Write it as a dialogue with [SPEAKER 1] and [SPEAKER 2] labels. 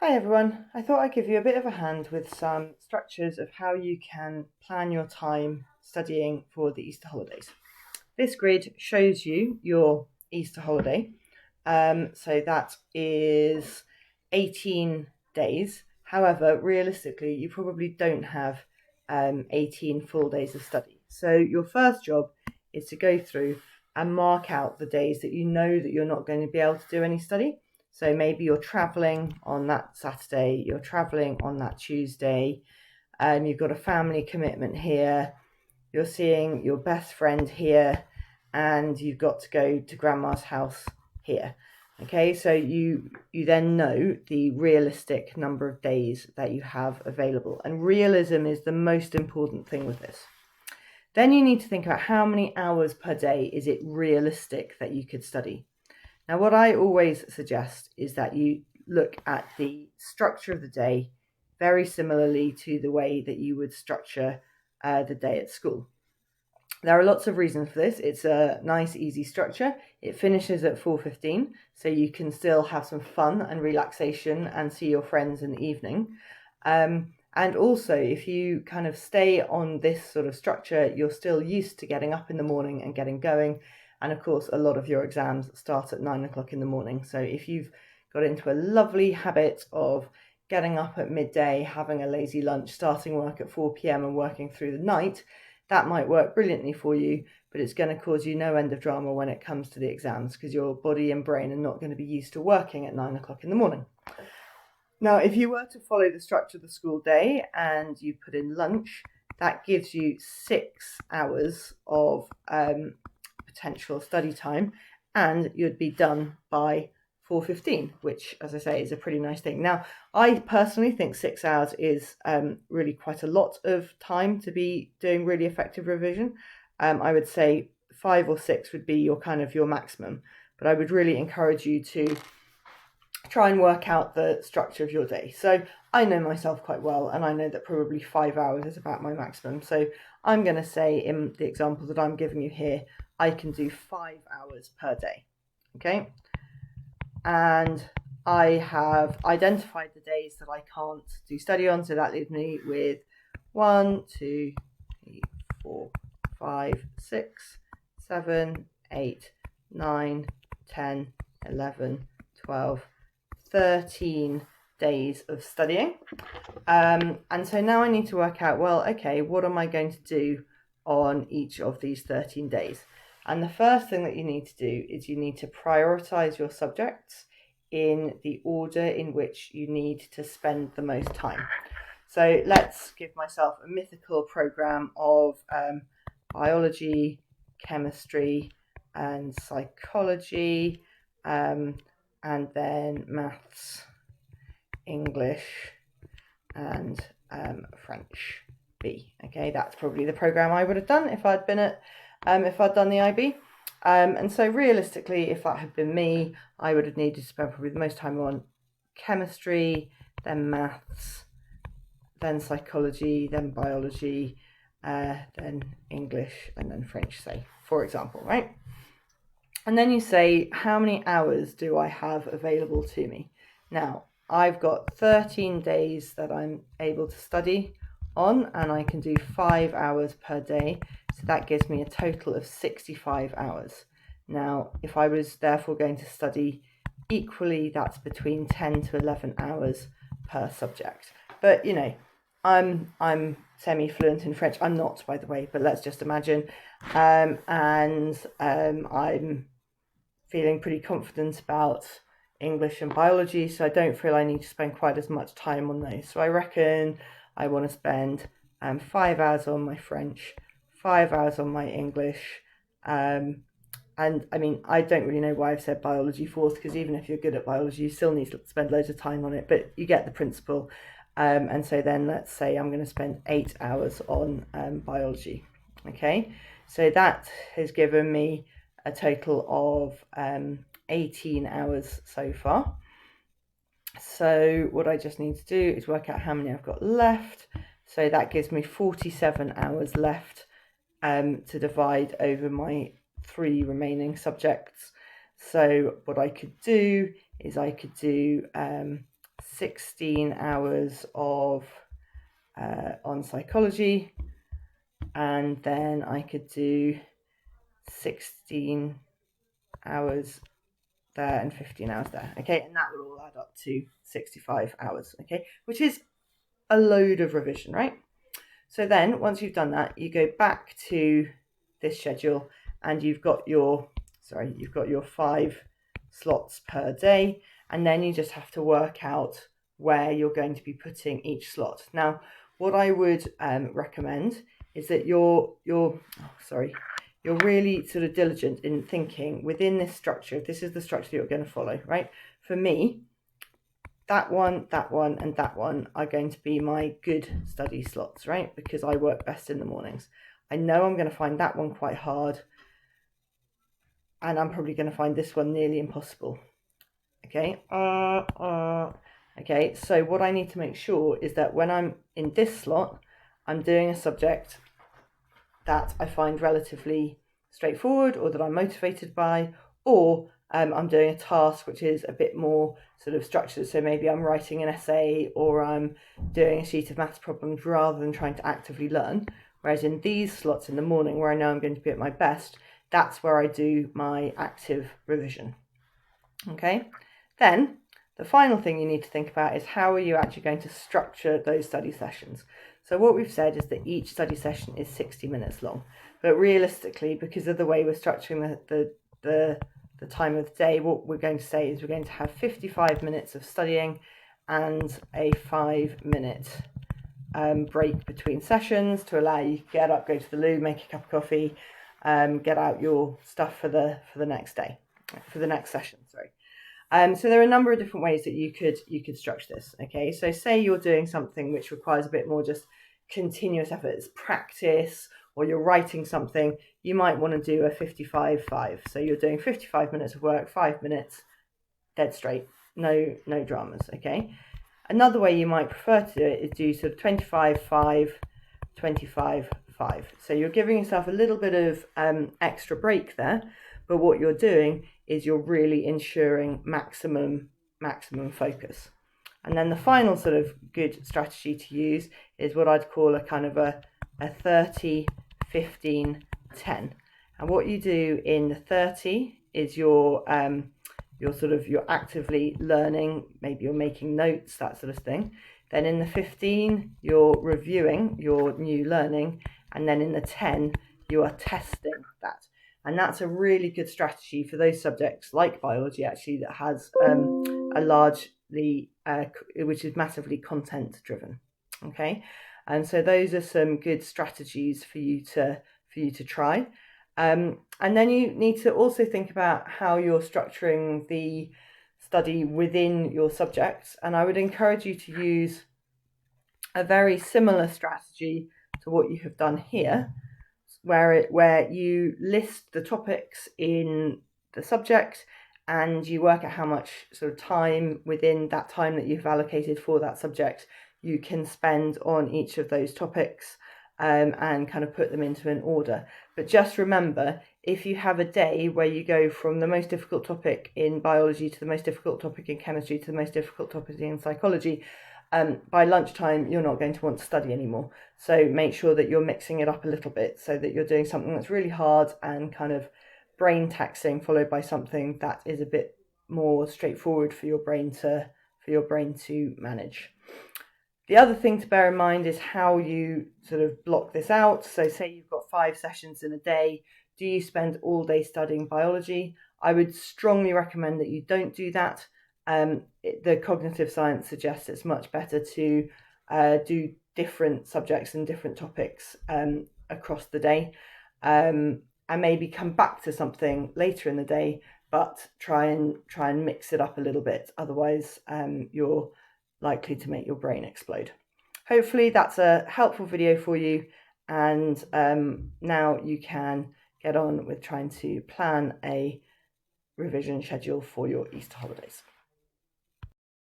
[SPEAKER 1] Hi everyone, I thought I'd give you a bit of a hand with some structures of how you can plan your time studying for the Easter holidays. This grid shows you your Easter holiday. So that is 18 days. However, realistically, you probably don't have 18 full days of study. So your first job is to go through and mark out the days that you know that you're not going to be able to do any study. So maybe you're traveling on that Saturday, you're traveling on that Tuesday, you've got a family commitment here, you're seeing your best friend here, and you've got to go to grandma's house here. Okay, so you then know the realistic number of days that you have available, and realism is the most important thing with this. Then you need to think about how many hours per day is it realistic that you could study. Now, what I always suggest is that you look at the structure of the day very similarly to the way that you would structure the day at school. There are lots of reasons for this. It's a nice, easy structure. It finishes at 4:15, so you can still have some fun and relaxation and see your friends in the evening. And also, if you kind of stay on this sort of structure, you're still used to getting up in the morning and getting going. And of course, a lot of your exams start at 9 o'clock in the morning. So if you've got into a lovely habit of getting up at midday, having a lazy lunch, starting work at 4 p.m. and working through the night, that might work brilliantly for you, but it's going to cause you no end of drama when it comes to the exams because your body and brain are not going to be used to working at 9 o'clock in the morning. Now, if you were to follow the structure of the school day and you put in lunch, that gives you 6 hours of potential study time, and you'd be done by 4:15, which, as I say, is a pretty nice thing. Now, I personally think 6 hours is really quite a lot of time to be doing really effective revision. I would say 5 or 6 would be your maximum, but I would really encourage you to try and work out the structure of your day. So I know myself quite well, and I know that probably 5 hours is about my maximum. So I'm going to say in the example that I'm giving you here, I can do 5 hours per day. Okay. And I have identified the days that I can't do study on. So that leaves me with 1, 2, 3, 4, 5, 6, 7, 8, 9, 10, 11, 12, 13 days of studying. And so now I need to work out, well, okay, what am I going to do on each of these 13 days? And the first thing that you need to do is you need to prioritize your subjects in the order in which you need to spend the most time. So let's give myself a mythical program of biology, chemistry, and psychology, and then maths, English, and French B. Okay, that's probably the program I would have done if I'd done the IB. And so realistically, if that had been me, I would have needed to spend probably the most time on chemistry, then maths, then psychology, then biology, then English, and then French, say, for example, right? And then you say, how many hours do I have available to me? Now, I've got 13 days that I'm able to study on, and I can do 5 hours per day. So that gives me a total of 65 hours. Now, if I was therefore going to study equally, that's between 10 to 11 hours per subject. But, I'm semi-fluent in French. I'm not, by the way, but let's just imagine. And I'm feeling pretty confident about English and biology, so I don't feel I need to spend quite as much time on those. So I reckon I want to spend 5 hours on my French, 5 hours on my English, and I mean, I don't really know why I've said biology fourth, because even if you're good at biology, you still need to spend loads of time on it, but you get the principle. And so then let's say I'm going to spend 8 hours on biology. Okay, so that has given me a total of 18 hours so far. So what I just need to do is work out how many I've got left. So that gives me 47 hours left to divide over my 3 remaining subjects. So what I could do is I could do 16 hours of on psychology, and then I could do 16 hours there and 15 hours there, okay, and that will all add up to 65 hours, okay, which is a load of revision, right? So then once you've done that, you go back to this schedule and you've got your 5 slots per day, and then you just have to work out where you're going to be putting each slot. Now, what I would recommend is that you're really sort of diligent in thinking within this structure. If this is the structure you're going to follow, right? For me, that one, and that one are going to be my good study slots, right? Because I work best in the mornings. I know I'm going to find that one quite hard, and I'm probably going to find this one nearly impossible. Okay. Okay. So what I need to make sure is that when I'm in this slot, I'm doing a subject that I find relatively straightforward, or that I'm motivated by, or I'm doing a task which is a bit more sort of structured. So maybe I'm writing an essay, or I'm doing a sheet of maths problems rather than trying to actively learn. Whereas in these slots in the morning, where I know I'm going to be at my best, that's where I do my active revision. Okay, then the final thing you need to think about is how are you actually going to structure those study sessions. So what we've said is that each study session is 60 minutes long, but realistically, because of the way we're structuring the time of the day, what we're going to say is we're going to have 55 minutes of studying and a 5-minute break between sessions to allow you to get up, go to the loo, make a cup of coffee, get out your stuff for the next day, for the next session. So there are a number of different ways that you could structure this. Okay, so say you're doing something which requires a bit more just continuous effort, it's practice, or you're writing something, you might want to do a 55-5. So you're doing 55 minutes of work, 5 minutes, dead straight, no dramas. Okay. Another way you might prefer to do it is do sort of 25-5, 25-5. So you're giving yourself a little bit of extra break there, but what you're doing is you're really ensuring maximum focus. And then the final sort of good strategy to use is what I'd call a kind of a 30, 15, 10. And what you do in the 30 is you're actively learning, maybe you're making notes, that sort of thing. Then in the 15, you're reviewing your new learning. And then in the 10, you are testing that. And that's a really good strategy for those subjects like biology, actually, that has a largely, which is massively content driven. Okay. And so those are some good strategies for you to try. And then you need to also think about how you're structuring the study within your subjects. And I would encourage you to use a very similar strategy to what you have done here, where you list the topics in the subject and you work out how much sort of time within that time that you've allocated for that subject you can spend on each of those topics, and kind of put them into an order. But just remember, if you have a day where you go from the most difficult topic in biology to the most difficult topic in chemistry to the most difficult topic in psychology, by lunchtime you're not going to want to study anymore. So make sure that you're mixing it up a little bit so that you're doing something that's really hard and kind of brain taxing, followed by something that is a bit more straightforward for your brain to manage. The other thing to bear in mind is how you sort of block this out. So say you've got 5 sessions in a day. Do you spend all day studying biology? I would strongly recommend that you don't do that. The cognitive science suggests it's much better to do different subjects and different topics across the day, and maybe come back to something later in the day, but try and mix it up a little bit. Otherwise, you're likely to make your brain explode. Hopefully that's a helpful video for you, and now you can get on with trying to plan a revision schedule for your Easter holidays.